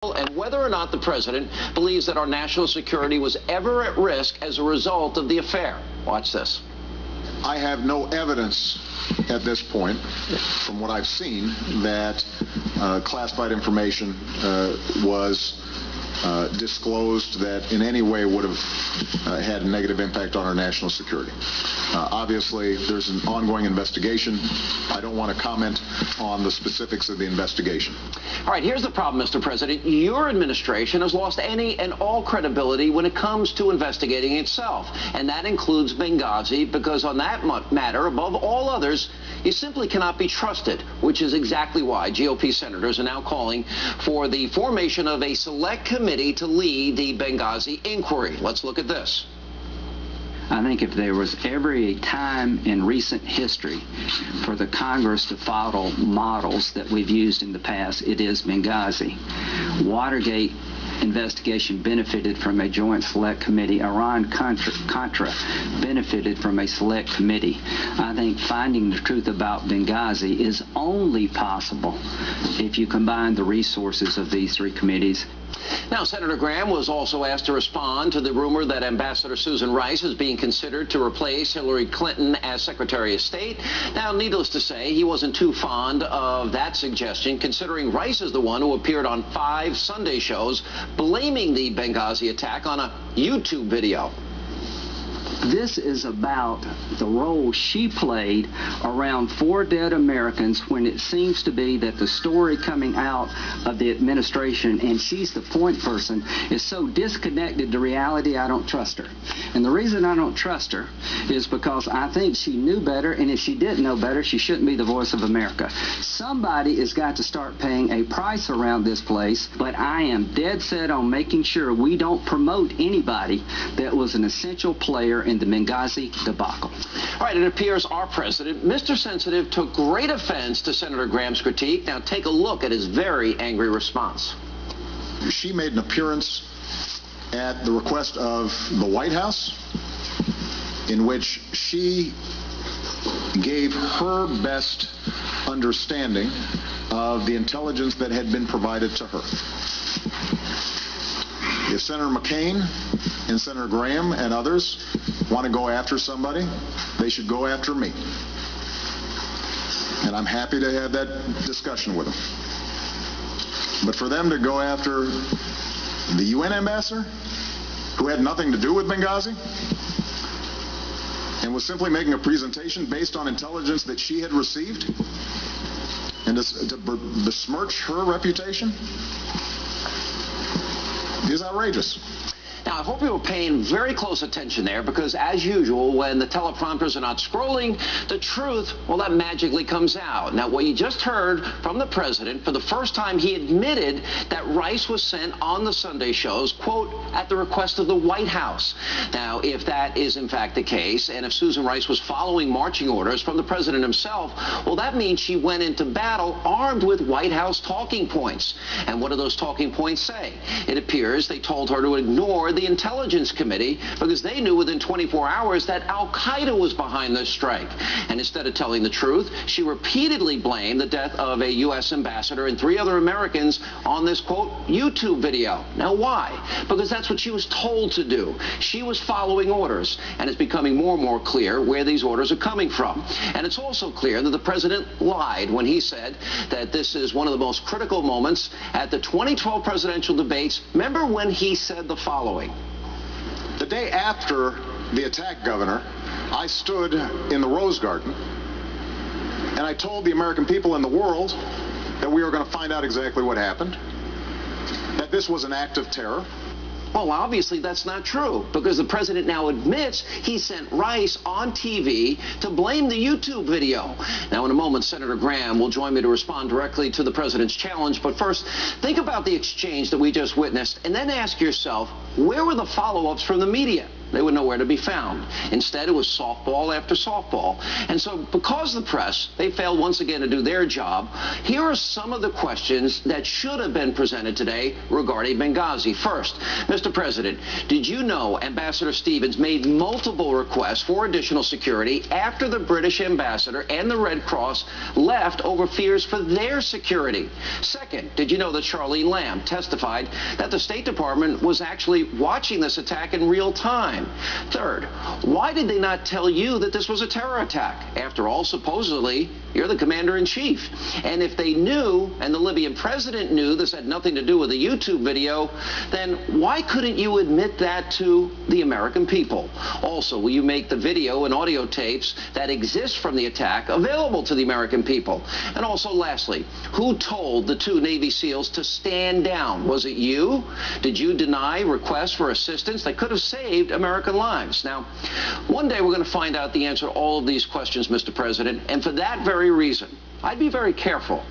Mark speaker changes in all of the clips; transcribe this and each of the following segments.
Speaker 1: and whether or not the president believes that our national security was ever at risk as a result of the affair. Watch this.
Speaker 2: I have no evidence at this point, from what I've seen, that classified information was disclosed that in any way would have had a negative impact on our national security. Obviously, there's an ongoing investigation. I don't want to comment on the specifics of the investigation.
Speaker 1: All right, here's the problem, Mr. President. Your administration has lost any and all credibility when it comes to investigating itself, and that includes Benghazi, because on that matter, above all others, you simply cannot be trusted, which is exactly why GOP senators are now calling for the formation of a select committee to lead the Benghazi inquiry. Let's look at this.
Speaker 3: I think if there was ever a time in recent history for the Congress to follow models that we've used in the past, it is Benghazi. Watergate investigation benefited from a joint select committee. Iran-Contra benefited from a select committee. I think finding the truth about Benghazi is only possible if you combine the resources of these three committees.
Speaker 1: Now, Senator Graham was also asked to respond to the rumor that Ambassador Susan Rice is being considered to replace Hillary Clinton as Secretary of State. Now, needless to say, he wasn't too fond of that suggestion, considering Rice is the one who appeared on 5 Sunday shows blaming the Benghazi attack on a YouTube video.
Speaker 3: This is about the role she played around 4 dead Americans when it seems to be that the story coming out of the administration, and she's the point person, is so disconnected to reality. I don't trust her. And the reason I don't trust her is because I think she knew better, and if she didn't know better, she shouldn't be the voice of America. Somebody has got to start paying a price around this place, but I am dead set on making sure we don't promote anybody that was an essential player in the Benghazi debacle.
Speaker 1: All right, it appears our president, Mr. Sensitive, took great offense to Senator Graham's critique. Now take a look at his very angry response.
Speaker 2: She made an appearance at the request of the White House in which she gave her best understanding of the intelligence that had been provided to her. If Senator McCain and Senator Graham and others want to go after somebody, they should go after me. And I'm happy to have that discussion with them. But for them to go after the UN ambassador, who had nothing to do with Benghazi, and was simply making a presentation based on intelligence that she had received, and to besmirch her reputation, is outrageous.
Speaker 1: Now, I hope you were paying very close attention there, because as usual, when the teleprompters are not scrolling, the truth, well, that magically comes out. Now, what you just heard from the president, for the first time, he admitted that Rice was sent on the Sunday shows, quote, at the request of the White House. Now, if that is in fact the case, and if Susan Rice was following marching orders from the president himself, well, that means she went into battle armed with White House talking points. And what do those talking points say? It appears they told her to ignore the Intelligence Committee because they knew within 24 hours that Al-Qaeda was behind this strike. And instead of telling the truth, she repeatedly blamed the death of a U.S. ambassador and 3 other Americans on this, quote, YouTube video. Now, why? Because that's what she was told to do. She was following orders, and it's becoming more and more clear where these orders are coming from. And it's also clear that the president lied when he said that this is one of the most critical moments at the 2012 presidential debates. Remember when he said the following?
Speaker 2: The day after the attack, Governor, I stood in the Rose Garden and I told the American people and the world that we were going to find out exactly what happened, that this was an act of terror.
Speaker 1: Well, obviously that's not true, because the president now admits he sent Rice on TV to blame the YouTube video. Now, in a moment, Senator Graham will join me to respond directly to the president's challenge. But first, think about the exchange that we just witnessed, and then ask yourself, where were the follow-ups from the media? they were nowhere to be found. Instead, it was softball after softball. And so because the press, they failed once again to do their job, here are some of the questions that should have been presented today regarding Benghazi. First, Mr. President, did you know Ambassador Stevens made multiple requests for additional security after the British ambassador and the Red Cross left over fears for their security? Second, did you know that Charlene Lamb testified that the State Department was actually watching this attack in real time? Third, why did they not tell you that this was a terror attack? After all, supposedly, you're the commander-in-chief. And if they knew, and the Libyan president knew this had nothing to do with a YouTube video, then why couldn't you admit that to the American people? Also, will you make the video and audio tapes that exist from the attack available to the American people? And also, lastly, who told the two Navy SEALs to stand down? Was it you? Did you deny requests for assistance that could have saved American lives? Now, one day we're going to find out the answer to all of these questions, Mr. President, and for that very reason, I'd be very careful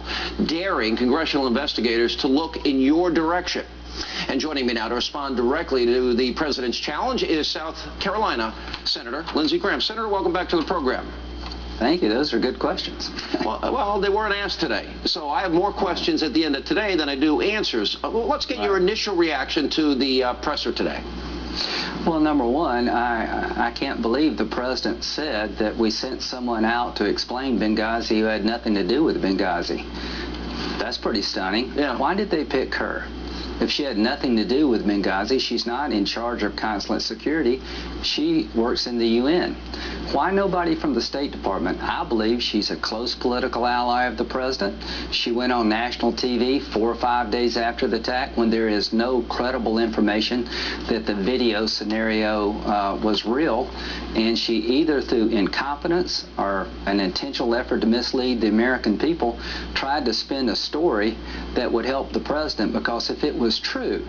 Speaker 1: daring congressional investigators to look in your direction. And joining me now to respond directly to the president's challenge is South Carolina Senator Lindsey Graham. Senator, welcome back to the program.
Speaker 3: Thank you. Those are good questions.
Speaker 1: Well, they weren't asked today. So I have more questions at the end of today than I do answers. Let's get your initial reaction to the presser today.
Speaker 3: Well, number one, I can't believe the president said that we sent someone out to explain Benghazi who had nothing to do with Benghazi. That's pretty stunning.
Speaker 1: Yeah.
Speaker 3: Why did they pick her? If she had nothing to do with Benghazi, she's not in charge of consulate security. She works in the UN. Why nobody from the State Department? I believe she's a close political ally of the president. She went on national TV 4 or 5 days after the attack when there is no credible information that the video scenario was real. And she either through incompetence or an intentional effort to mislead the American people tried to spin a story that would help the president, because if it was true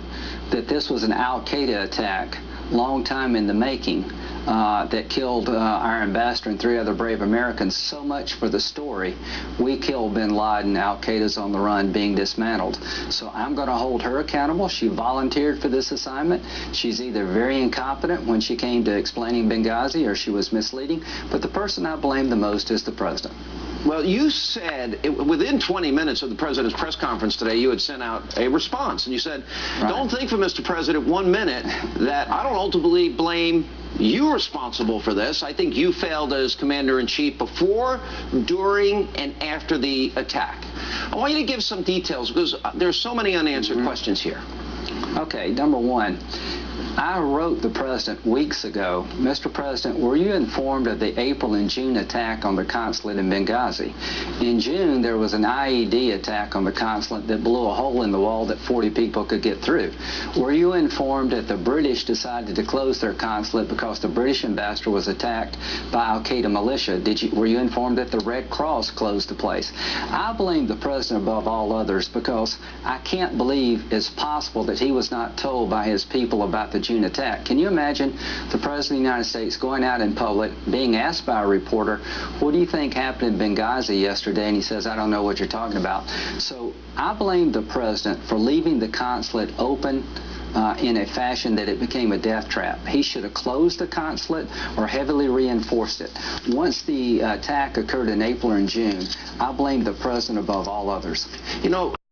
Speaker 3: that this was an al-Qaeda attack, long time in the making, that killed our ambassador and 3 other brave Americans, so much for the story. We killed bin Laden, al-Qaeda's on the run, being dismantled. So I'm going to hold her accountable. She volunteered for this assignment. She's either very incompetent when she came to explaining Benghazi, or she was misleading. But the person I blame the most is the president.
Speaker 1: Well, you said within 20 minutes of the president's press conference today, you had sent out a response. And you said, don't think for Mr. President 1 minute that I don't ultimately blame you responsible for this. I think you failed as commander-in-chief before, during, and after the attack. I want you to give some details because there's so many unanswered questions here.
Speaker 3: Okay, number one. I wrote the president weeks ago, Mr. President, were you informed of the April and June attack on the consulate in Benghazi? In June, there was an IED attack on the consulate that blew a hole in the wall that 40 people could get through. Were you informed that the British decided to close their consulate because the British ambassador was attacked by al-Qaeda militia? Were you informed that the Red Cross closed the place? I blame the president above all others because I can't believe it's possible that he was not told by his people about the June attack. Can you imagine the President of the United States going out in public, being asked by a reporter, what do you think happened in Benghazi yesterday? And he says, I don't know what you're talking about. So I blame the President for leaving the consulate open in a fashion that it became a death trap. He should have closed the consulate or heavily reinforced it. Once the attack occurred in April and June, I blame the President above all others.
Speaker 1: You know,